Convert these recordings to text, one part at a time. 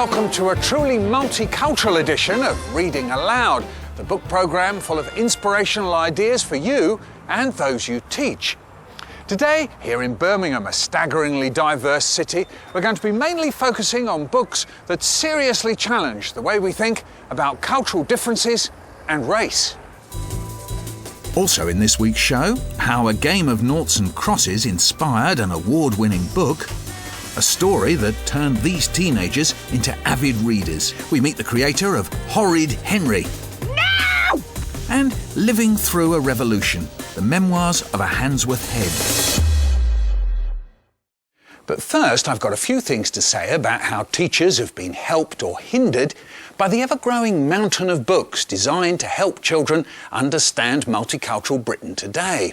welcome to a truly multicultural edition of Reading Aloud, the book programme full of inspirational ideas for you and those you teach. Today, here in Birmingham, a staggeringly diverse city, we're going to be mainly focusing on books that seriously challenge the way we think about cultural differences and race. Also in this week's show, how a game of noughts and crosses inspired an award-winning book, a story that turned these teenagers into avid readers. We meet the creator of Horrid Henry. No! And Living Through a Revolution, the memoirs of a Handsworth head. But first, I've got a few things to say about how teachers have been helped or hindered by the ever-growing mountain of books designed to help children understand multicultural Britain today.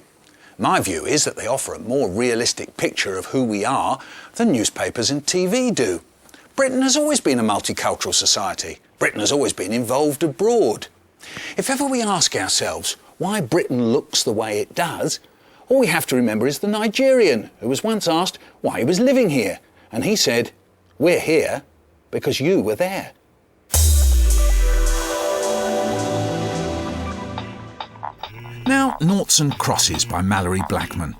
My view is that they offer a more realistic picture of who we are than newspapers and TV do. Britain has always been a multicultural society. Britain has always been involved abroad. If ever we ask ourselves why Britain looks the way it does, all we have to remember is the Nigerian who was once asked why he was living here. And he said, "We're here because you were there." Now, Noughts and Crosses by Mallory Blackman.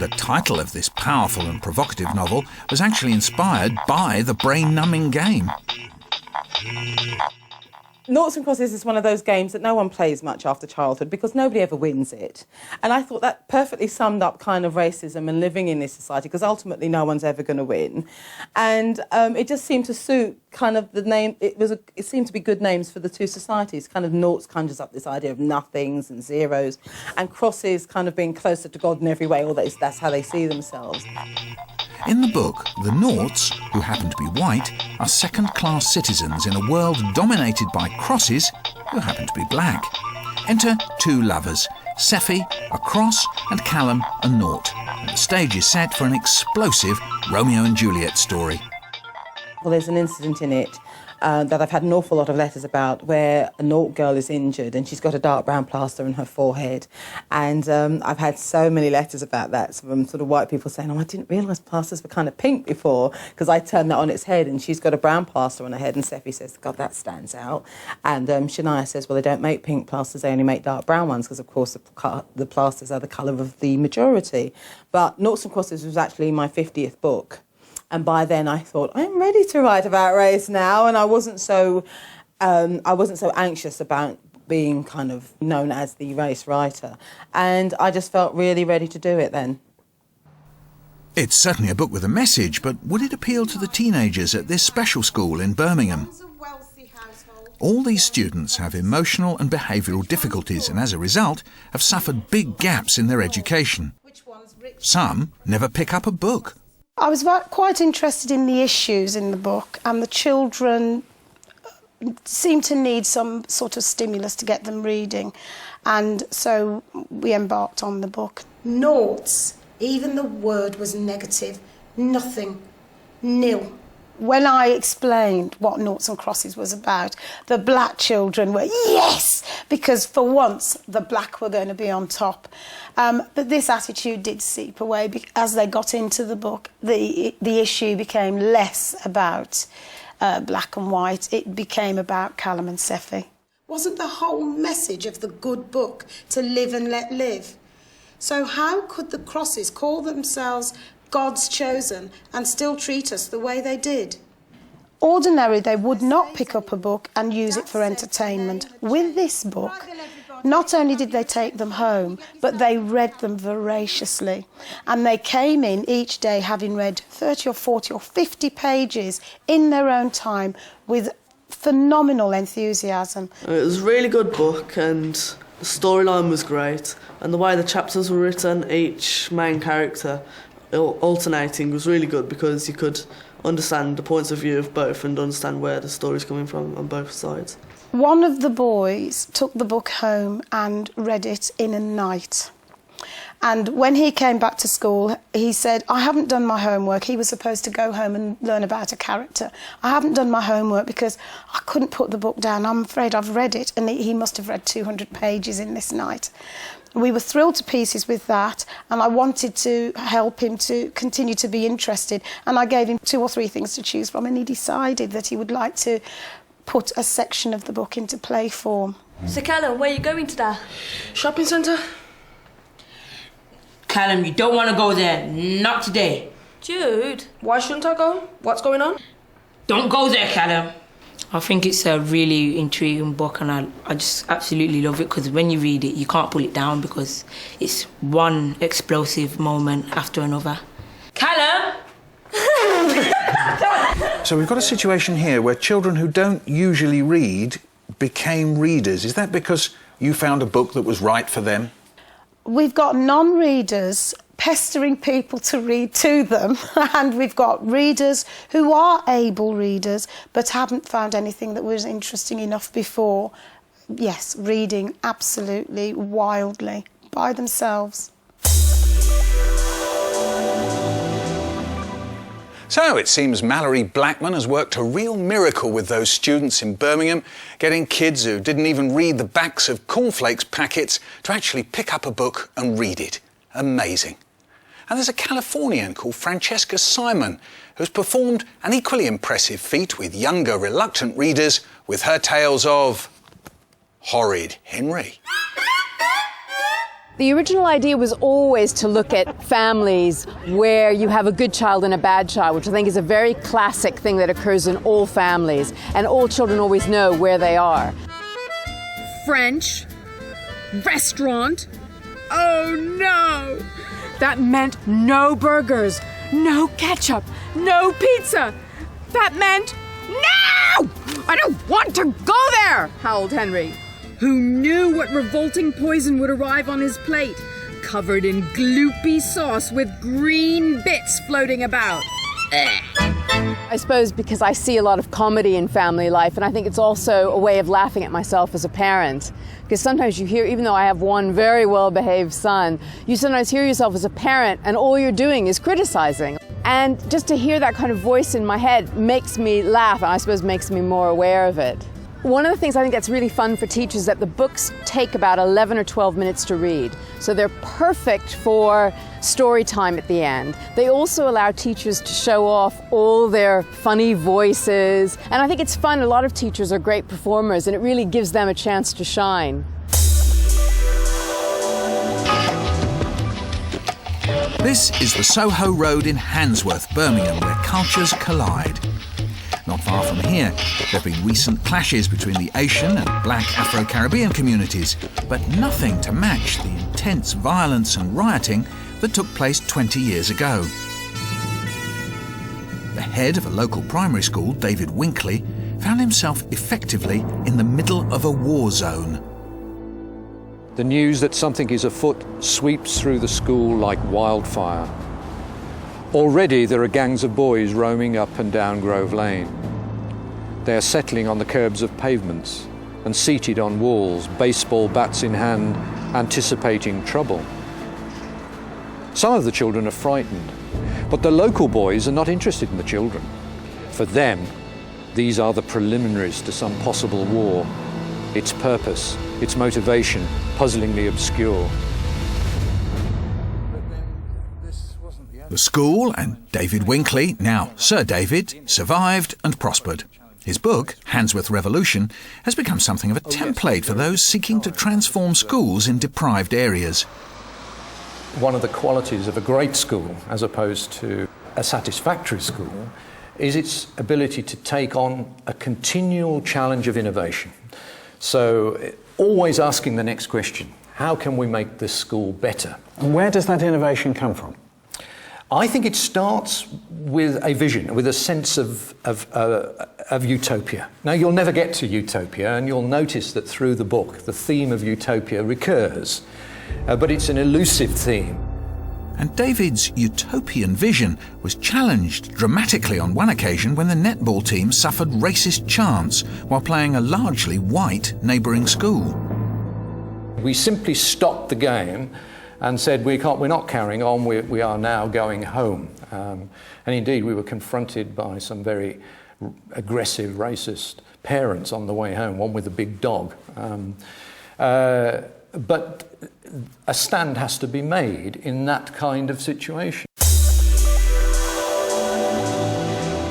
The title of this powerful and provocative novel was actually inspired by the brain-numbing game. Noughts and Crosses is one of those games that no one plays much after childhood because nobody ever wins it. And I thought that perfectly summed up kind of racism and living in this society because ultimately no one's ever going to win. And it just seemed to suit kind of the name. It seemed to be good names for the two societies. Kind of noughts conjures up this idea of nothings and zeros, and crosses kind of being closer to God in every way, or that's how they see themselves. In the book, the noughts, who happen to be white, are second-class citizens in a world dominated by crosses, who happen to be black. Enter two lovers, Seffi, a cross, and Callum, a nought. And the stage is set for an explosive Romeo and Juliet story. Well, there's an incident in it that I've had an awful lot of letters about where a nought girl is injured and she's got a dark brown plaster on her forehead. And I've had so many letters about that from sort of white people saying, "Oh, I didn't realise plasters were kind of pink before," because I turned that on its head and she's got a brown plaster on her head. And Seffi says, "God, that stands out." And Shania says, "Well, they don't make pink plasters, they only make dark brown ones because, of course, the plasters are the colour of the majority." But Noughts and Crosses was actually my 50th book. And by then I thought, I'm ready to write about race now, and I wasn't so anxious about being kind of known as the race writer. And I just felt really ready to do it then. It's certainly a book with a message, but would it appeal to the teenagers at this special school in Birmingham? All these students have emotional and behavioural difficulties and as a result have suffered big gaps in their education. Some never pick up a book. I was quite interested in the issues in the book, and the children seemed to need some sort of stimulus to get them reading, and so we embarked on the book. Noughts, even the word was negative, nothing, nil. When I explained what Noughts and Crosses was about, the black children were, yes, because for once the black were going to be on top. But this attitude did seep away as they got into the book. The issue became less about black and white. It became about Callum and Seffi. Wasn't the whole message of the good book to live and let live? So how could the Crosses call themselves God's chosen and still treat us the way they did? Ordinarily, they would not pick up a book and use it for entertainment. With this book, not only did they take them home, but they read them voraciously. And they came in each day having read 30 or 40 or 50 pages in their own time with phenomenal enthusiasm. It was a really good book, and the storyline was great, and the way the chapters were written, each main character alternating, was really good because you could understand the points of view of both and understand where the story's coming from on both sides. One of the boys took the book home and read it in a night. And when he came back to school, he said, I haven't done my homework. He was supposed to go home and learn about a character. I haven't done my homework because I couldn't put the book down. I'm afraid I've read it. And he must have read 200 pages in this night. We were thrilled to pieces with that, and I wanted to help him to continue to be interested. And I gave him 2 or 3 things to choose from, and he decided that he would like to put a section of the book into play form. So Callum, where are you going today? Shopping centre? Callum, you don't want to go there. Not today. Jude? Why shouldn't I go? What's going on? Don't go there, Callum. I think it's a really intriguing book, and I just absolutely love it, because when you read it, you can't pull it down because it's one explosive moment after another. Callum! So we've got a situation here where children who don't usually read became readers. Is that because you found a book that was right for them? We've got non-readers pestering people to read to them, and we've got readers who are able readers but haven't found anything that was interesting enough before. Yes, reading absolutely wildly by themselves. So it seems Mallory Blackman has worked a real miracle with those students in Birmingham, getting kids who didn't even read the backs of cornflakes packets to actually pick up a book and read it. Amazing. And there's a Californian called Fran Simon who's performed an equally impressive feat with younger, reluctant readers with her tales of Horrid Henry. The original idea was always to look at families where you have a good child and a bad child, which I think is a very classic thing that occurs in all families, and all children always know where they are. French restaurant? Oh no! That meant no burgers, no ketchup, no pizza. That meant no! I don't want to go there, howled Henry, who knew what revolting poison would arrive on his plate, covered in gloopy sauce with green bits floating about. I suppose because I see a lot of comedy in family life, and I think it's also a way of laughing at myself as a parent. Because sometimes you hear, even though I have one very well-behaved son, you sometimes hear yourself as a parent and all you're doing is criticizing. And just to hear that kind of voice in my head makes me laugh, and I suppose makes me more aware of it. One of the things I think that's really fun for teachers is that the books take about 11 or 12 minutes to read. So they're perfect for story time at the end. They also allow teachers to show off all their funny voices. And I think it's fun. A lot of teachers are great performers, and it really gives them a chance to shine. This is the Soho Road in Handsworth, Birmingham, where cultures collide. Not far from here, there have been recent clashes between the Asian and black Afro-Caribbean communities, but nothing to match the intense violence and rioting that took place 20 years ago. The head of a local primary school, David Winkley, found himself effectively in the middle of a war zone. The news that something is afoot sweeps through the school like wildfire. Already there are gangs of boys roaming up and down Grove Lane. They are settling on the curbs of pavements and seated on walls, baseball bats in hand, anticipating trouble. Some of the children are frightened, but the local boys are not interested in the children. For them, these are the preliminaries to some possible war. Its purpose, its motivation, puzzlingly obscure. The school and David Winkley, now Sir David, survived and prospered. His book, Handsworth Revolution, has become something of a template for those seeking to transform schools in deprived areas. One of the qualities of a great school, as opposed to a satisfactory school, is its ability to take on a continual challenge of innovation. So, always asking the next question, how can we make this school better? And where does that innovation come from? I think it starts with a vision, with a sense of utopia. Now, you'll never get to utopia, and you'll notice that through the book, the theme of utopia recurs, but it's an elusive theme. And David's utopian vision was challenged dramatically on one occasion when the netball team suffered racist chants while playing a largely white neighbouring school. We simply stopped the game and said, we're not carrying on, we are now going home. And indeed, we were confronted by some very aggressive, racist parents on the way home, one with a big dog. But a stand has to be made in that kind of situation.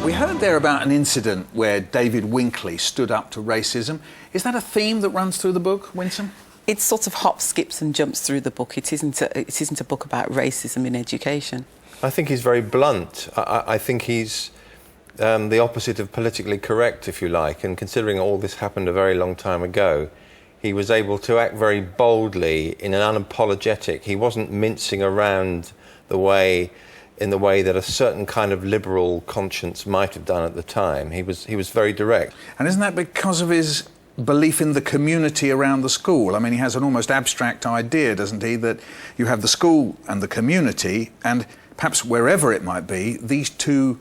We heard there about an incident where David Winkley stood up to racism. Is that a theme that runs through the book, Winsome? It sort of hops, skips and jumps through the book. It isn't a book about racism in education. I think he's very blunt. I think he's the opposite of politically correct, if you like, and considering all this happened a very long time ago, he was able to act very boldly in an unapologetic. He wasn't mincing around in the way that a certain kind of liberal conscience might have done at the time. He was very direct. And isn't that because of his belief in the community around the school? I mean, he has an almost abstract idea, doesn't he, that you have the school and the community, and perhaps wherever it might be, these two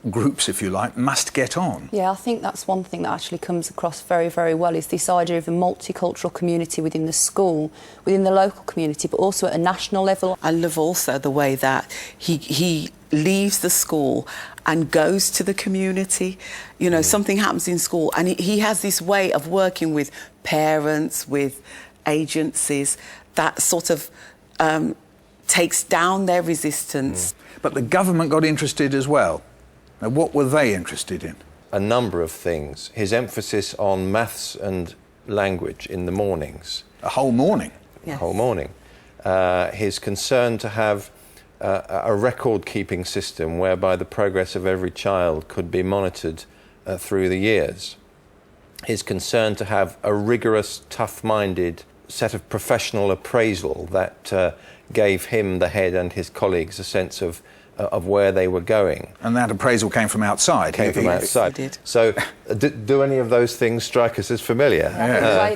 groups, if you like, must get on. Yeah, I think that's one thing that actually comes across very, very well, is this idea of a multicultural community within the school, within the local community, but also at a national level. I love also the way that he leaves the school and goes to the community. You know, something happens in school and he has this way of working with parents, with agencies, that sort of takes down their resistance. But the government got interested as well. Now, what were they interested in? A number of things. His emphasis on maths and language in the mornings. A whole morning? Yes. A whole morning. His concern to have a record-keeping system whereby the progress of every child could be monitored through the years. His concern to have a rigorous, tough-minded set of professional appraisal that gave him, the head, and his colleagues a sense of where they were going. And that appraisal came from outside? Came from outside. It did. So, do any of those things strike us as familiar?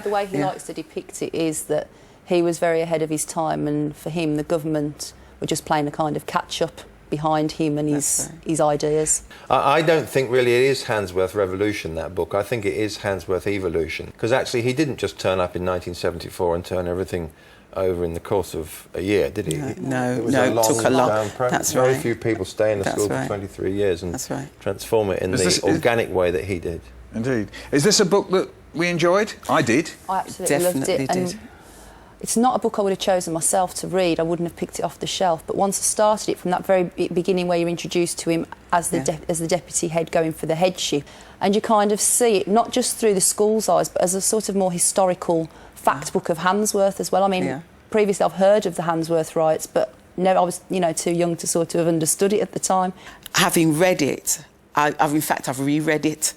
The way he likes to depict it is that he was very ahead of his time, and for him, the government were just playing a kind of catch-up behind him and his ideas. I don't think really it is Handsworth Revolution, that book. I think it is Handsworth Evolution. Because actually he didn't just turn up in 1974 and turn everything over in the course of a year, did he? No, it took a lot. That's very right. few people stay in the school for 23 years and transform it in the organic way that he did. Indeed. Is this a book that we enjoyed? I did. I absolutely loved it. And it's not a book I would have chosen myself to read. I wouldn't have picked it off the shelf. But once I started it, from that very beginning where you're introduced to him as the deputy head going for the headship, and you kind of see it not just through the school's eyes, but as a sort of more historical fact book of Handsworth as well. I mean, previously I've heard of the Handsworth riots, but I was, too young to sort of have understood it at the time. Having read it, I've reread it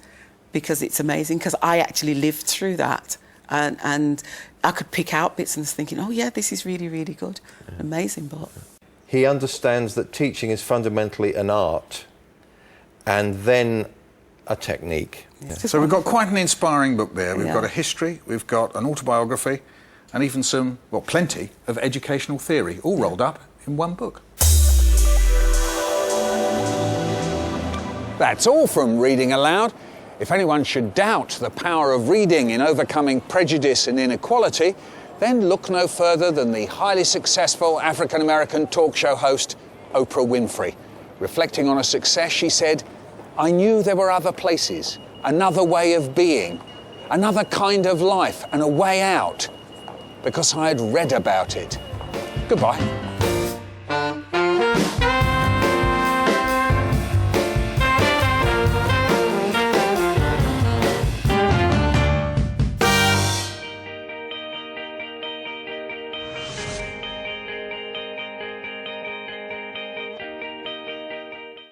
because it's amazing, because I actually lived through that. And I could pick out bits and was thinking, oh yeah, this is really, really good. Amazing book. He understands that teaching is fundamentally an art and then a technique. So we've got quite an inspiring book there. We've got a history, we've got an autobiography, and even plenty of educational theory, all rolled up in one book. That's all from Reading Aloud. If anyone should doubt the power of reading in overcoming prejudice and inequality, then look no further than the highly successful African-American talk show host, Oprah Winfrey. Reflecting on her success, she said, "I knew there were other places, another way of being, another kind of life and a way out, because I had read about it." Goodbye.